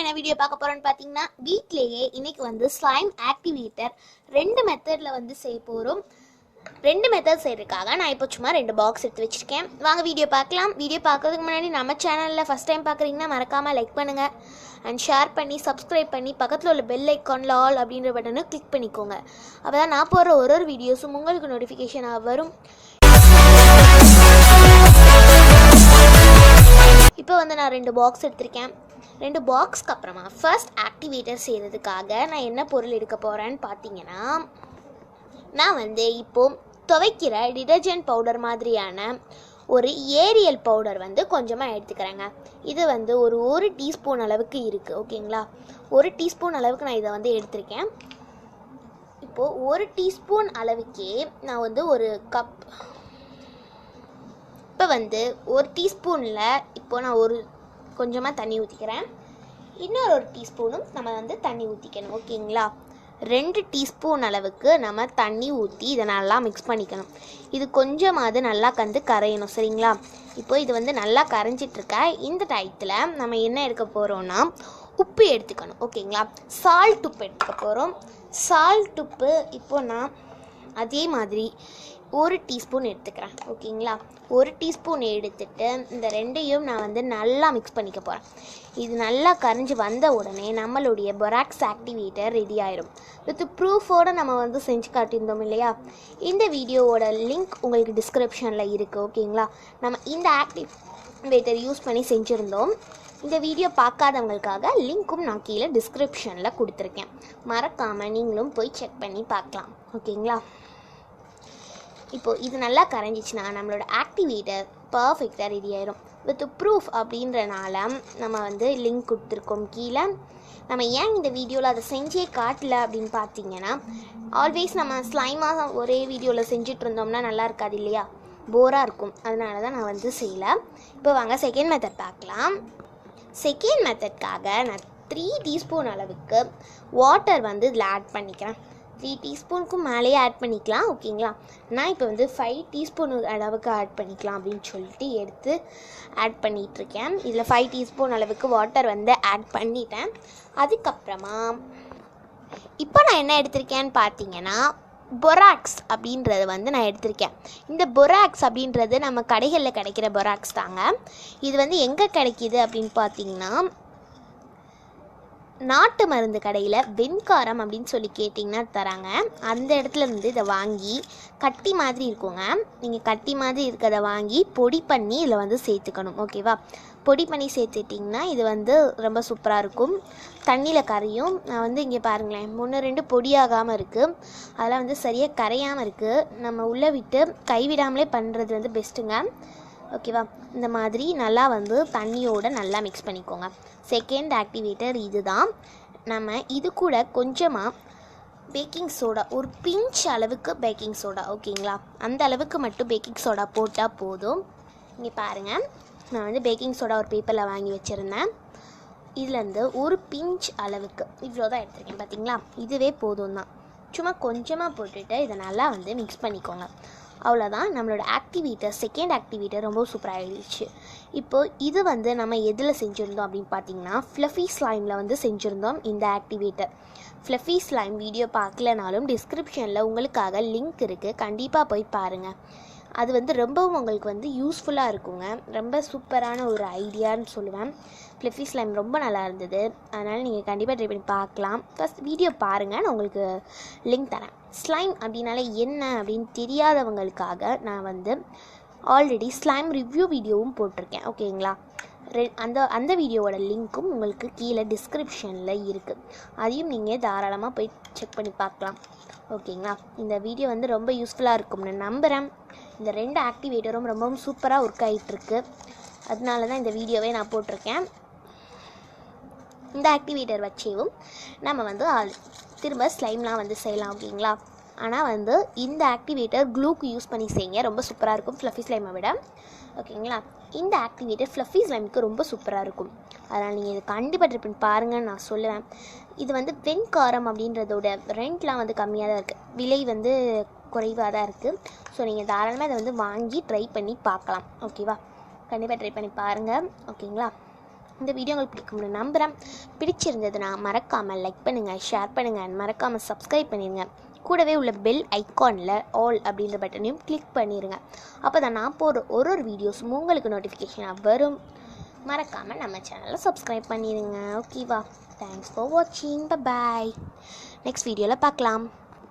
என்ன வீடியோ பார்க்க போறோம்னு பாத்தீங்கன்னா வீட்லயே இன்னைக்கு வந்து ஸ்லைம் ஆக்டிவேட்டர் ரெண்டு மெத்தட்ல வந்து செய்ய போறோம். ரெண்டு மெத்தட் செய்யறதுக்காக நான் இப்போ சும்மா ரெண்டு பாக்ஸ் எடுத்து வச்சிருக்கேன். வாங்க வீடியோ பார்க்கலாம். வீடியோ பார்க்கறதுக்கு முன்னாடி நம்ம சேனல்ல ஃபர்ஸ்ட் டைம் பார்க்குறீங்கன்னா மறக்காம லைக் பண்ணுங்க அண்ட் ஷேர் பண்ணி சப்ஸ்கிரைப் பண்ணி பக்கத்தில் உள்ள பெல் ஐக்கான்ல ஆல் அப்படின்ற பட்டனை கிளிக் பண்ணிக்கோங்க. அப்பதான் நான் போடுற ஒரு வீடியோஸும் உங்களுக்கு நோட்டிஃபிகேஷனாக வரும். இப்போ வந்து நான் ரெண்டு பாக்ஸ் எடுத்திருக்கேன். ரெண்டு பாக்ஸ்க்கு அப்புறமா ஃபர்ஸ்ட் ஆக்டிவேட்டர் செய்கிறதுக்காக நான் என்ன பொருள் எடுக்க போகிறேன்னு பார்த்தீங்கன்னா, நான் வந்து இப்போது துவைக்கிற டிடர்ஜென்ட் பவுடர் மாதிரியான ஒரு ஏரியல் பவுடர் வந்து கொஞ்சமாக எடுத்துக்கிறேங்க. இது வந்து ஒரு டீஸ்பூன் அளவுக்கு இருக்குது. ஓகேங்களா, ஒரு டீஸ்பூன் அளவுக்கு நான் இதை வந்து எடுத்திருக்கேன். இப்போது ஒரு டீஸ்பூன் அளவுக்கே நான் வந்து ஒரு கப், இப்போ வந்து ஒரு டீஸ்பூனில் இப்போ நான் கொஞ்சமாக தண்ணி ஊற்றிக்கிறேன். இன்னொரு டீஸ்பூனும் நம்ம வந்து தண்ணி ஊற்றிக்கணும். ஓகேங்களா, 2 டீஸ்பூன் அளவுக்கு நம்ம தண்ணி ஊற்றி இதை நல்லா மிக்ஸ் பண்ணிக்கணும். இது கொஞ்சமாவது நல்லா கரையணும். சரிங்களா, இப்போ இது வந்து நல்லா கரைஞ்சிட்ருக்க இந்த டயத்தில் நம்ம என்ன எடுக்க போகிறோன்னா உப்பு எடுத்துக்கணும். ஓகேங்களா, சால்ட் உப்பு எடுத்துக்க போகிறோம். சால்ட் உப்பு இப்போ நான் அதே மாதிரி ஒரு டீஸ்பூன் எடுத்துக்கிறேன். ஓகேங்களா, ஒரு டீஸ்பூன் எடுத்துட்டு இந்த ரெண்டையும் நான் வந்து நல்லா மிக்ஸ் பண்ணிக்க போகிறேன். இது நல்லா கரைஞ்சி வந்த உடனே நம்மளுடைய பொராக்ஸ் ஆக்டிவேட்டர் ரெடி ஆயிடும். வித் ப்ரூஃபோடு நம்ம வந்து செஞ்சு காட்டியிருந்தோம் இல்லையா, இந்த வீடியோவோட லிங்க் உங்களுக்கு டிஸ்கிரிப்ஷனில் இருக்குது. ஓகேங்களா, நம்ம இந்த ஆக்டிவேட்டர் யூஸ் பண்ணி செஞ்சுருந்தோம். இந்த வீடியோ பார்க்காதவங்களுக்காக லிங்க்கும் நான் கீழே டிஸ்கிரிப்ஷனில் கொடுத்துருக்கேன். மறக்காமல் நீங்களும் போய் செக் பண்ணி பார்க்கலாம். ஓகேங்களா, இப்போது இது நல்லா கரைஞ்சிச்சுன்னா நம்மளோட ஆக்டிவேட்டர் பர்ஃபெக்டாக ரெடி ஆயிடும். வித் ப்ரூஃப் அப்படின்றனால நம்ம வந்து லிங்க் கொடுத்துருக்கோம் கீழே. நம்ம ஏன் இந்த வீடியோவில் அதை செஞ்சே காட்டல அப்படின்னு பார்த்தீங்கன்னா, ஆல்வேஸ் நம்ம ஸ்லைமாக ஒரே வீடியோவில் செஞ்சுட்டு இருந்தோம்னா நல்லா இருக்காது இல்லையா, போராக இருக்கும். அதனால தான் நான் வந்து செய்யலை. இப்போ வாங்க செகண்ட் மெத்தட் பார்க்கலாம். செகண்ட் மெத்தட்காக நான் 3 டீஸ்பூன் அளவுக்கு வாட்டர் வந்து இதில் ஆட் பண்ணிக்கிறேன். 3 டீஸ்பூனுக்கும் மேலேயே ஆட் பண்ணிக்கலாம். ஓகேங்களா, நான் இப்போ வந்து 5 டீஸ்பூன் அளவுக்கு ஆட் பண்ணிக்கலாம் அப்படின்னு சொல்லிட்டு எடுத்து ஆட் பண்ணிகிட்ருக்கேன். இதில் 5 டீஸ்பூன் அளவுக்கு வாட்டர் வந்து ஆட் பண்ணிட்டேன். அதுக்கப்புறமா இப்போ நான் என்ன எடுத்திருக்கேன்னு பார்த்தீங்கன்னா, பொராக்ஸ் அப்படின்றது வந்து நான் எடுத்திருக்கேன். இந்த பொராக்ஸ் அப்படின்றது நம்ம கடைகளில் கிடைக்கிற பொராக்ஸ் தாங்க. இது வந்து எங்கே கிடைக்கிது அப்படின்னு பார்த்தீங்கன்னா, நாட்டு மருந்து கடையில் வெண்காரம் அப்படின்னு சொல்லி கேட்டிங்கன்னா தராங்க. அந்த இடத்துல இருந்து இதை வாங்கி கட்டி மாதிரி இருக்குங்க. நீங்கள் கட்டி மாதிரி இருக்கிறத வாங்கி பொடி பண்ணி இதில் வந்து சேர்த்துக்கணும். ஓகேவா, பொடி பண்ணி சேர்த்துட்டிங்கன்னா இது வந்து ரொம்ப சூப்பராக இருக்கும். தண்ணியில் கரையும். நான் வந்து இங்கே பாருங்களேன், 1-2 பொடியாகாமல் இருக்குது. அதெல்லாம் வந்து சரியாக கரையாமல் இருக்குது. நம்ம உள்ளே விட்டு கைவிடாமலே பண்ணுறது வந்து பெஸ்ட்டுங்க. ஓகேவா, இந்த மாதிரி நல்லா வந்து தண்ணியோடு நல்லா மிக்ஸ் பண்ணிக்கோங்க. செகண்ட் ஆக்டிவேட்டர் இது தான். நம்ம இது கூட கொஞ்சமாக பேக்கிங் சோடா, ஒரு பிஞ்ச் அளவுக்கு பேக்கிங் சோடா, ஓகேங்களா, அந்த அளவுக்கு மட்டும் பேக்கிங் சோடா போட்டால் போதும். இங்கே பாருங்கள், நான் வந்து பேக்கிங் சோடா ஒரு பேப்பரில் வாங்கி வச்சுருந்தேன். இதுலேருந்து ஒரு பிஞ்ச் அளவுக்கு இவ்வளோ தான் எடுத்துருக்கேன். பார்த்தீங்களா, இதுவே போதும் தான். சும்மா கொஞ்சமாக போட்டுட்டு இதை நல்லா வந்து மிக்ஸ் பண்ணிக்கோங்க. அவ்வளோதான், நம்மளோட ஆக்டிவேட்டர் செகண்ட் ஆக்டிவேட்டர் ரொம்ப சூப்பராக ஆகிடுச்சு. இப்போது இது வந்து நம்ம எதில் செஞ்சுருந்தோம் அப்படின்னு பார்த்தீங்கன்னா, ஃப்ளஃபி ஸ்லைமில் வந்து செஞ்சுருந்தோம் இந்த ஆக்டிவேட்டர். ஃப்ளஃபி ஸ்லைம் வீடியோ பார்க்கலனாலும் டிஸ்கிரிப்ஷனில் உங்களுக்காக லிங்க் இருக்குது, கண்டிப்பாக போய் பாருங்கள். அது வந்து ரொம்பவும் உங்களுக்கு வந்து யூஸ்ஃபுல்லாக இருக்குங்க. ரொம்ப சூப்பரான ஒரு ஐடியான்னு சொல்லுவேன். ஃப்ளஃபி ஸ்லைம் ரொம்ப நல்லா இருந்தது. அதனால் நீங்கள் கண்டிப்பாக ட்ரை பண்ணி பார்க்கலாம். ஃபஸ்ட் வீடியோ பாருங்கள், நான் உங்களுக்கு லிங்க் தரேன். ஸ்லைம் அப்படின்னாலே என்ன அப்படின்னு தெரியாதவங்களுக்காக நான் வந்து ஆல்ரெடி ஸ்லைம் ரிவ்யூ வீடியோவும் போட்டிருக்கேன். ஓகேங்களா, அந்த வீடியோவோட லிங்க்கும் உங்களுக்கு கீழே டிஸ்கிரிப்ஷனில் இருக்குது. அதையும் நீங்கள் தாராளமாக போய் செக் பண்ணி பார்க்கலாம். ஓகேங்களா, இந்த வீடியோ வந்து ரொம்ப யூஸ்ஃபுல்லாக இருக்கும்னு நம்புகிறேன். இந்த 2 ஆக்டிவேட்டரும் ரொம்பவும் சூப்பராக ஒர்க் ஆகிட்டுருக்கு. அதனால தான் இந்த வீடியோவே நான் போட்டிருக்கேன். இந்த ஆக்டிவேட்டர் வச்சேவும் நம்ம வந்து திரும்ப ஸ்லைம்லாம் வந்து செய்யலாம். ஓகேங்களா, ஆனால் வந்து இந்த ஆக்டிவேட்டர் க்ளூக்கு யூஸ் பண்ணி செய்யுங்க, ரொம்ப சூப்பராக இருக்கும் ஃப்ளஃபி ஸ்லைமை விட. ஓகேங்களா, இந்த ஆக்டிவேட்டர் ஃப்ளஃபி ஸ்லைமுக்கு ரொம்ப சூப்பராக இருக்கும். அதனால் நீங்கள் இதை கண்டிப்பாக ட்ரை பண்ணி பாருங்கன்னு நான் சொல்லுவேன். இது வந்து வெண்காரம் அப்படின்றதோட ரெண்ட்லாம் வந்து கம்மியாக தான் இருக்குது, விலை வந்து குறைவாக தான் இருக்குது. ஸோ நீங்கள் தாராளமாக இதை வந்து வாங்கி ட்ரை பண்ணி பார்க்கலாம். ஓகேவா, கண்டிப்பாக ட்ரை பண்ணி பாருங்கள். ஓகேங்களா, இந்த வீடியோ உங்களுக்கு பிடிக்கும்னு நம்புகிறேன். பிடிச்சிருந்ததுன்னா மறக்காமல் லைக் பண்ணுங்கள், ஷேர் பண்ணுங்கள், மறக்காமல் சப்ஸ்கிரைப் பண்ணிடுங்க. கூடவே உள்ள பெல் ஐக்கானில் ஆல் அப்படின்ற பட்டனையும் கிளிக் பண்ணிடுங்க. அப்போ தான் நான் போகிற ஒரு வீடியோஸும் உங்களுக்கு நோட்டிஃபிகேஷனாக வரும். மறக்காமல் நம்ம சேனலை சப்ஸ்கிரைப் பண்ணிடுங்க. ஓகேவா? தேங்க்ஸ் ஃபார் வாட்சிங். பாய். நெக்ஸ்ட் வீடியோவில் பார்க்கலாம்.